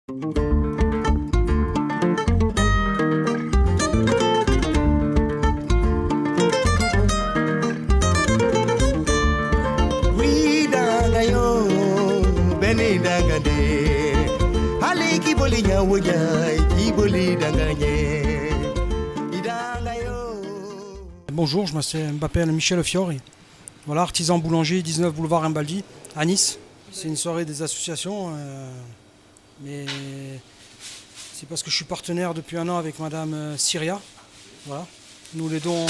Bonjour, je m'appelle Michel Fiori. Voilà, artisan boulanger, 19 boulevard Imbaldi, à Nice. C'est une soirée des associations, mais c'est parce que je suis partenaire depuis un an avec Madame Syria. Voilà. Nous l'aidons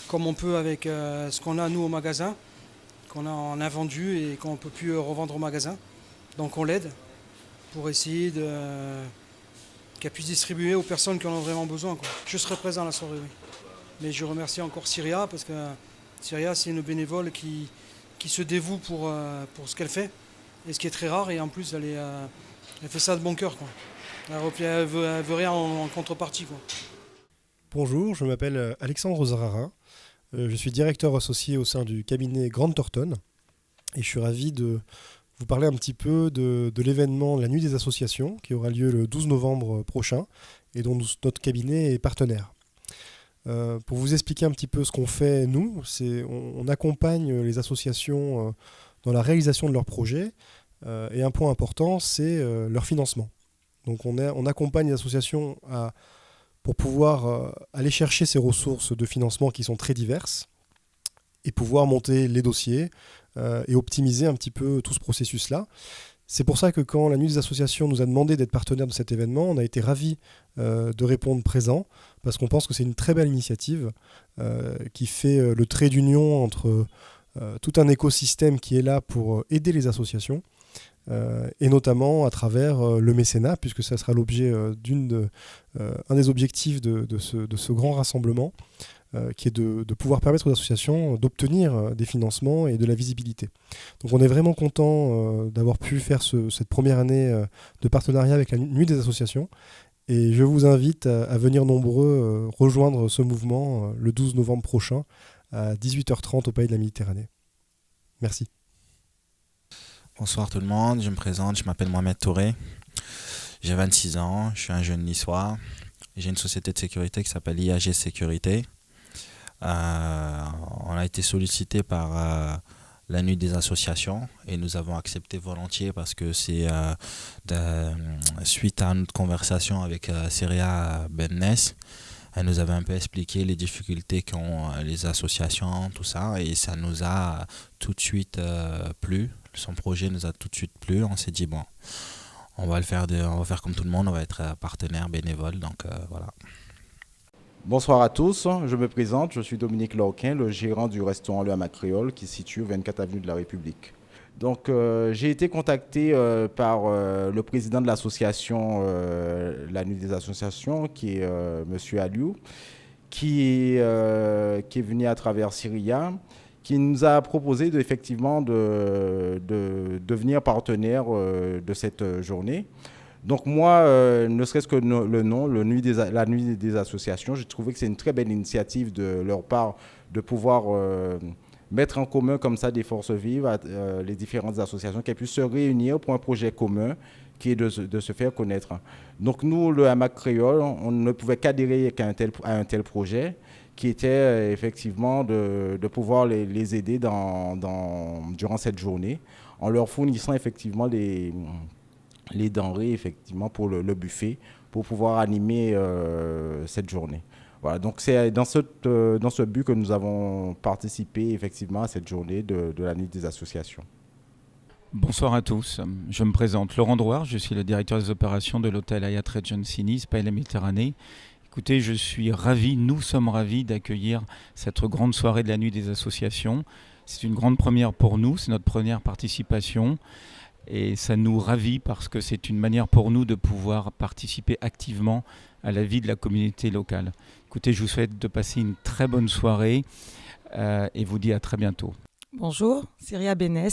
comme on peut avec ce qu'on a nous au magasin, qu'on a vendu et qu'on ne peut plus revendre au magasin. Donc on l'aide pour essayer qu'elle puisse distribuer aux personnes qui en ont vraiment besoin, quoi. Je serai présent à la soirée, oui. Mais je remercie encore Syria parce que Syria, c'est une bénévole qui se dévoue pour ce qu'elle fait, et ce qui est très rare, et en plus elle fait ça de bon cœur, quoi. Elle veut rien en contrepartie, quoi. Bonjour, je m'appelle Alexandre Zararin, je suis directeur associé au sein du cabinet Grande Thornton et je suis ravi de vous parler un petit peu de l'événement La Nuit des Associations qui aura lieu le 12 novembre prochain et dont notre cabinet est partenaire. Pour vous expliquer un petit peu ce qu'on fait, nous, on accompagne les associations dans la réalisation de leurs projets et un point important, c'est leur financement. Donc on accompagne les associations pour pouvoir aller chercher ces ressources de financement qui sont très diverses et pouvoir monter les dossiers et optimiser un petit peu tout ce processus-là. C'est pour ça que quand la Nuit des Associations nous a demandé d'être partenaire de cet événement, on a été ravis de répondre présent, parce qu'on pense que c'est une très belle initiative qui fait le trait d'union entre tout un écosystème qui est là pour aider les associations, et notamment à travers le mécénat, puisque ça sera l'objet un des objectifs de ce grand rassemblement, qui est de pouvoir permettre aux associations d'obtenir des financements et de la visibilité. Donc on est vraiment content d'avoir pu faire cette première année de partenariat avec la Nuit des Associations, et je vous invite à venir nombreux rejoindre ce mouvement le 12 novembre prochain à 18h30 au Palais de la Méditerranée. Merci. Bonsoir tout le monde, je me présente, je m'appelle Mohamed Touré, j'ai 26 ans, je suis un jeune niçois, j'ai une société de sécurité qui s'appelle IAG Sécurité. On a été sollicité par la Nuit des Associations et nous avons accepté volontiers parce que c'est suite à notre conversation avec Syria Bennes. Elle nous avait un peu expliqué les difficultés qu'ont les associations, tout ça, et ça nous a tout de suite plu. Son projet nous a tout de suite plu. On s'est dit, bon, on va faire comme tout le monde, on va être partenaire bénévole, donc voilà. Bonsoir à tous, je me présente, je suis Dominique Lorquin, le gérant du restaurant Le Hamac Créole qui se situe au 24 avenue de la République. Donc j'ai été contacté par le président de l'association La Nuit des Associations, qui est M. Aliou, qui est venu à travers Syria, qui nous a proposé effectivement de devenir partenaire de cette journée. Donc moi, ne serait-ce que le nom, la Nuit des Associations, j'ai trouvé que c'est une très belle initiative de leur part de pouvoir mettre en commun comme ça des forces vives, les différentes associations, qui puissent se réunir pour un projet commun qui est de se faire connaître. Donc nous, le Hamac Créole, on ne pouvait qu'adhérer à un tel projet, qui était effectivement de pouvoir les aider durant cette journée, en leur fournissant effectivement les denrées effectivement pour le buffet, pour pouvoir animer cette journée. Voilà, donc c'est dans ce but que nous avons participé effectivement à cette journée de la Nuit des Associations. Bonsoir à tous, je me présente Laurent Drouard, je suis le directeur des opérations de l'hôtel Hyatt Regency Nice, Palais de la Méditerranée. Écoutez, nous sommes ravis d'accueillir cette grande soirée de la Nuit des Associations. C'est une grande première pour nous, c'est notre première participation. Et ça nous ravit parce que c'est une manière pour nous de pouvoir participer activement à la vie de la communauté locale. Écoutez, je vous souhaite de passer une très bonne soirée et vous dis à très bientôt. Bonjour, Syria Bennes,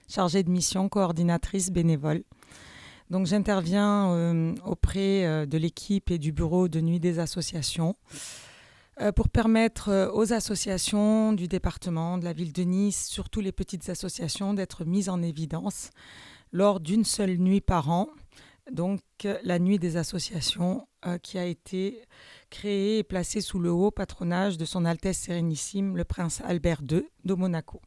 chargée de mission, coordinatrice bénévole. Donc j'interviens auprès de l'équipe et du bureau de Nuit des Associations pour permettre aux associations du département, de la ville de Nice, surtout les petites associations, d'être mises en évidence lors d'une seule nuit par an Donc la nuit des associations qui a été créée et placée sous le haut patronage de son Altesse Sérénissime, le prince Albert II de Monaco.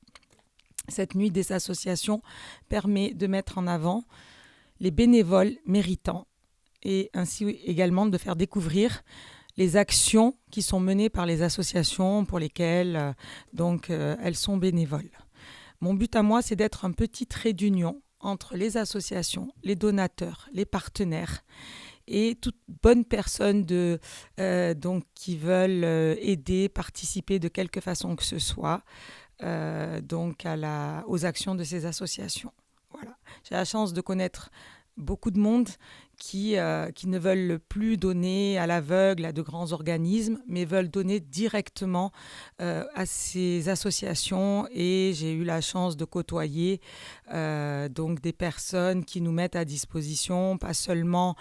Cette nuit des associations permet de mettre en avant les bénévoles méritants et ainsi également de faire découvrir les actions qui sont menées par les associations pour lesquelles elles sont bénévoles. Mon but à moi, c'est d'être un petit trait d'union entre les associations, les donateurs, les partenaires et toute bonne personne qui veulent aider, participer de quelque façon que ce soit aux actions de ces associations. Voilà. J'ai la chance de connaître beaucoup de monde qui ne veulent plus donner à l'aveugle à de grands organismes, mais veulent donner directement à ces associations. Et j'ai eu la chance de côtoyer des personnes qui nous mettent à disposition, pas seulement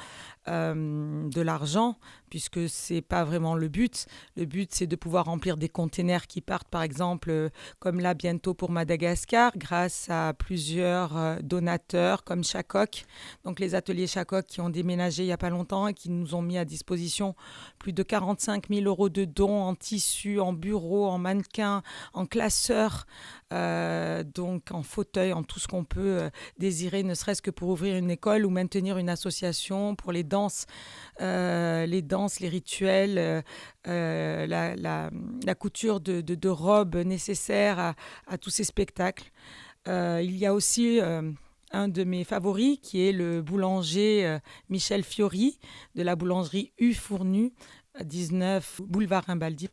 de l'argent, puisque c'est pas vraiment le but. Le but, c'est de pouvoir remplir des containers qui partent, par exemple, comme là bientôt pour Madagascar, grâce à plusieurs donateurs comme Chacoc, donc les ateliers Chacoc qui ont déménagé il n'y a pas longtemps et qui nous ont mis à disposition plus de 45 000 € de dons en tissus, en bureaux, en mannequins, en classeurs, en fauteuil, en tout ce qu'on peut désirer, ne serait-ce que pour ouvrir une école ou maintenir une association pour les danses, les rituels, la couture de robes nécessaires à tous ces spectacles. Il y a aussi un de mes favoris qui est le boulanger Michel Fiori de la boulangerie U Fournu, 19 boulevard Rimbaldi,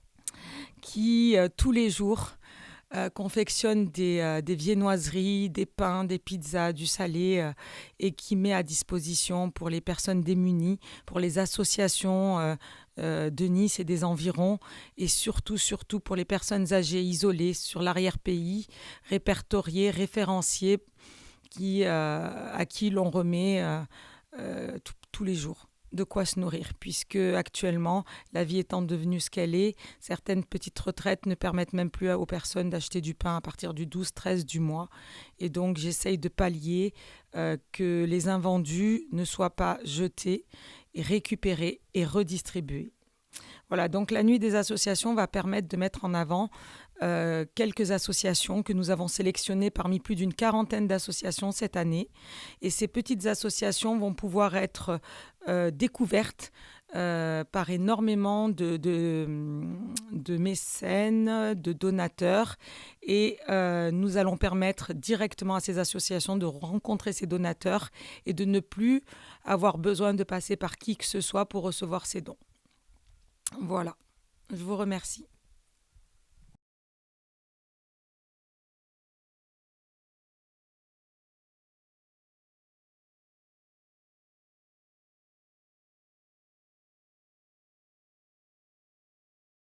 qui tous les jours confectionne des viennoiseries, des pains, des pizzas, du salé et qui met à disposition pour les personnes démunies, pour les associations de Nice et des environs et surtout pour les personnes âgées isolées sur l'arrière-pays, répertoriées, référenciées, à qui l'on remet tous les jours de quoi se nourrir, puisque actuellement, la vie étant devenue ce qu'elle est, certaines petites retraites ne permettent même plus aux personnes d'acheter du pain à partir du 12-13 du mois. Et donc, j'essaye de pallier que les invendus ne soient pas jetés, et récupérés et redistribués. Voilà, donc la nuit des associations va permettre de mettre en avant quelques associations que nous avons sélectionnées parmi plus d'une quarantaine d'associations cette année. Et ces petites associations vont pouvoir être découvertes par énormément de mécènes, de donateurs. Et nous allons permettre directement à ces associations de rencontrer ces donateurs et de ne plus avoir besoin de passer par qui que ce soit pour recevoir ces dons. Voilà, je vous remercie.